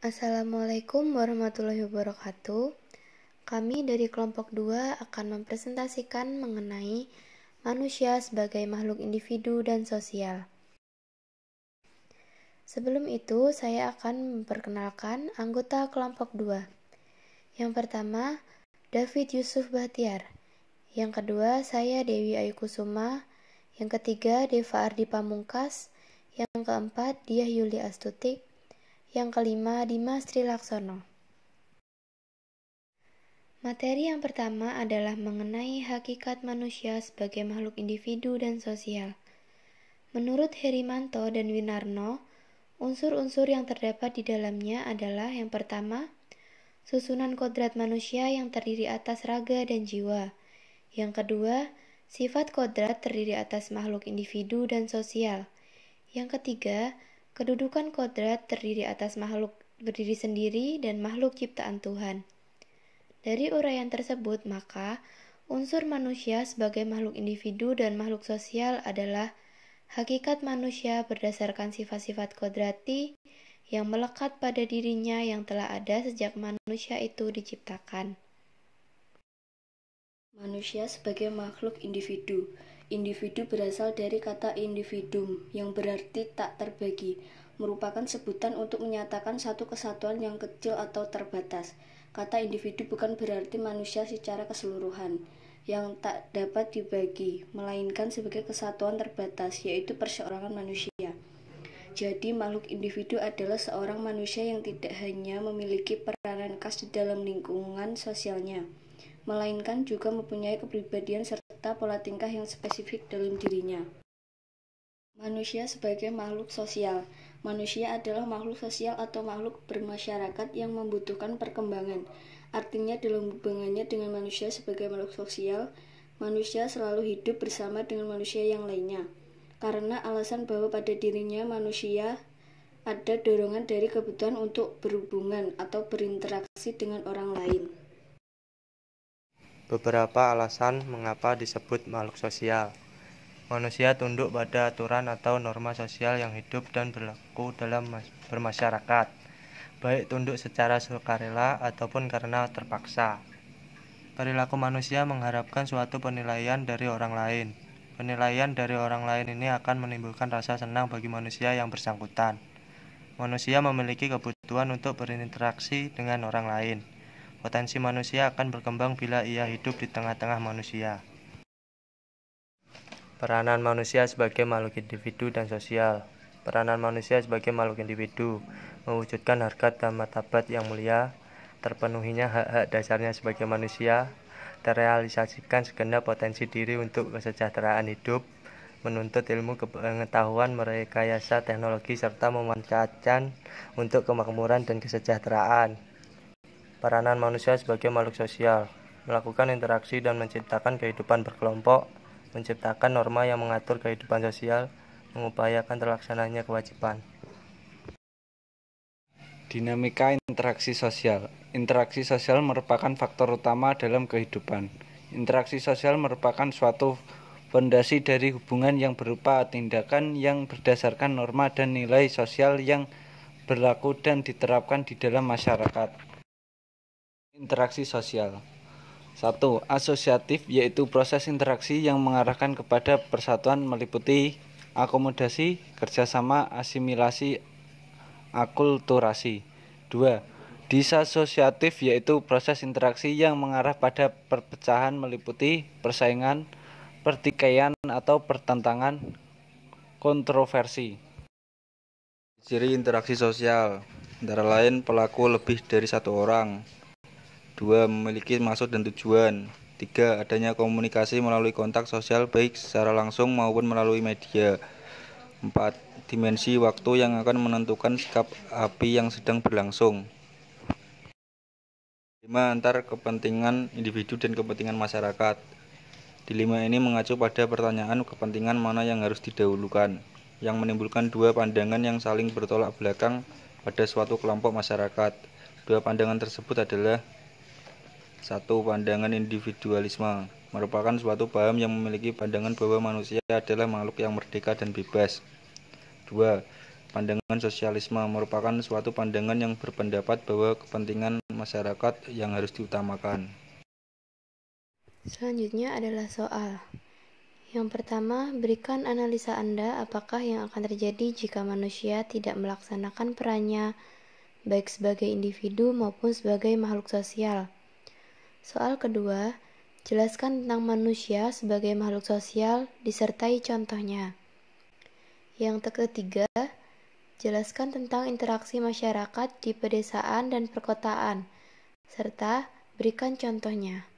Assalamualaikum warahmatullahi wabarakatuh. Kami dari kelompok 2 akan mempresentasikan mengenai manusia sebagai makhluk individu dan sosial. Sebelum itu, saya akan memperkenalkan anggota kelompok 2. Yang pertama, David Yusuf Bahtiar. Yang kedua, saya Dewi Ayu Kusuma. Yang ketiga, Deva Ardi Pamungkas. Yang keempat, Diah Yuli Astutik. Yang kelima, Dimas Trilaksono. Materi yang pertama adalah mengenai hakikat manusia sebagai makhluk individu dan sosial. Menurut Herimanto dan Winarno, unsur-unsur yang terdapat di dalamnya adalah yang pertama, susunan kodrat manusia yang terdiri atas raga dan jiwa. Yang kedua, sifat kodrat terdiri atas makhluk individu dan sosial. Yang ketiga, kedudukan kodrat terdiri atas makhluk berdiri sendiri dan makhluk ciptaan Tuhan. Dari uraian tersebut, maka unsur manusia sebagai makhluk individu dan makhluk sosial adalah hakikat manusia berdasarkan sifat-sifat kodrati yang melekat pada dirinya yang telah ada sejak manusia itu diciptakan. Manusia sebagai makhluk individu. Individu berasal dari kata individuum yang berarti tak terbagi, merupakan sebutan untuk menyatakan satu kesatuan yang kecil atau terbatas. Kata individu bukan berarti manusia secara keseluruhan yang tak dapat dibagi, melainkan sebagai kesatuan terbatas, yaitu perseorangan manusia. Jadi, makhluk individu adalah seorang manusia yang tidak hanya memiliki peranan khas di dalam lingkungan sosialnya, melainkan juga mempunyai kepribadian serta pola tingkah yang spesifik dalam dirinya. Manusia sebagai makhluk sosial. Manusia adalah makhluk sosial atau makhluk bermasyarakat yang membutuhkan perkembangan. Artinya dalam hubungannya dengan manusia sebagai makhluk sosial, manusia selalu hidup bersama dengan manusia yang lainnya. Karena alasan bahwa pada dirinya manusia ada dorongan dari kebutuhan untuk berhubungan atau berinteraksi dengan orang lain. Beberapa alasan mengapa disebut makhluk sosial. Manusia tunduk pada aturan atau norma sosial yang hidup dan berlaku dalam bermasyarakat, baik tunduk secara sukarela ataupun karena terpaksa. Perilaku manusia mengharapkan suatu penilaian dari orang lain. Penilaian dari orang lain ini akan menimbulkan rasa senang bagi manusia yang bersangkutan. Manusia memiliki kebutuhan untuk berinteraksi dengan orang lain. Potensi manusia akan berkembang bila ia hidup di tengah-tengah manusia. Peranan manusia sebagai makhluk individu dan sosial. Peranan manusia sebagai makhluk individu mewujudkan harkat dan martabat yang mulia, terpenuhinya hak-hak dasarnya sebagai manusia, terrealisasikan segenap potensi diri untuk kesejahteraan hidup, menuntut ilmu pengetahuan, merekayasa teknologi, serta memanfaatkan untuk kemakmuran dan kesejahteraan. Peranan manusia sebagai makhluk sosial, melakukan interaksi dan menciptakan kehidupan berkelompok, menciptakan norma yang mengatur kehidupan sosial, mengupayakan terlaksananya kewajiban. Dinamika interaksi sosial. Interaksi sosial merupakan faktor utama dalam kehidupan. Interaksi sosial merupakan suatu fondasi dari hubungan yang berupa tindakan yang berdasarkan norma dan nilai sosial yang berlaku dan diterapkan di dalam masyarakat. Interaksi sosial. 1. Asosiatif, yaitu proses interaksi yang mengarahkan kepada persatuan meliputi akomodasi, kerjasama, asimilasi, akulturasi. 2. Disasosiatif, yaitu proses interaksi yang mengarah pada perpecahan meliputi persaingan, pertikaian atau pertentangan, kontroversi. Ciri interaksi sosial antara lain pelaku lebih dari satu orang. 2. Memiliki maksud dan tujuan. 3. Adanya komunikasi melalui kontak sosial baik secara langsung maupun melalui media. 4. Dimensi waktu yang akan menentukan sikap api yang sedang berlangsung. 5. Antar kepentingan individu dan kepentingan masyarakat. Dilema ini mengacu pada pertanyaan kepentingan mana yang harus didahulukan, yang menimbulkan dua pandangan yang saling bertolak belakang pada suatu kelompok masyarakat. Dua pandangan tersebut adalah: 1. Pandangan individualisme merupakan suatu paham yang memiliki pandangan bahwa manusia adalah makhluk yang merdeka dan bebas. 2. Pandangan sosialisme merupakan suatu pandangan yang berpendapat bahwa kepentingan masyarakat yang harus diutamakan. Selanjutnya adalah soal. Yang pertama, berikan analisa Anda apakah yang akan terjadi jika manusia tidak melaksanakan perannya baik sebagai individu maupun sebagai makhluk sosial. Soal kedua, jelaskan tentang manusia sebagai makhluk sosial disertai contohnya. Yang ketiga, jelaskan tentang interaksi masyarakat di pedesaan dan perkotaan, serta berikan contohnya.